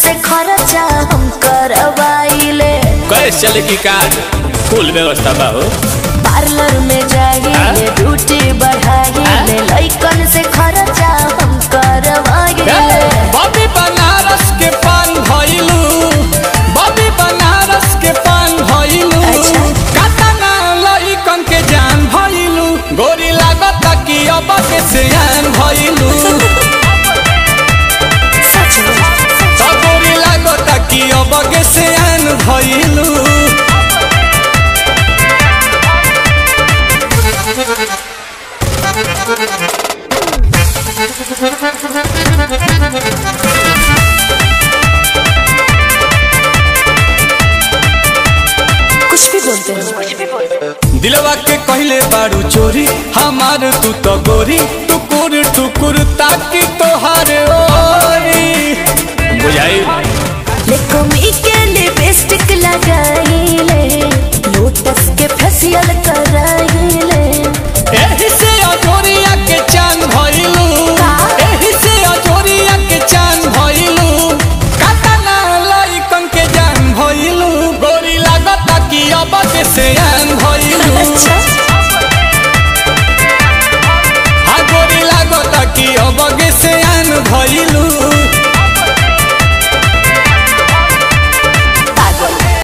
से खर्चा हम करवाइले। कैसे चलेगी कार फुल व्यवस्था बा हो। पार्लर में जाइए ड्यूटी बढ़ाइए लइकन से खर्चा हम करवाइले। बॉबी बनारस के पान भइलू, बॉबी बनारस के पान भइलू। कातना लइकन के जान भइलू, गोरी लागत कि अब के सियान भइलू। गोरी लागत कि अब के सियान भइलू। कुछ भी बोलते हैं। दिलवा के कहले बारू चोरी हमार तू तो गोरी, टुकुर टुकुर ताकि तोहार ओरी बुझाई। ले कमी के लिए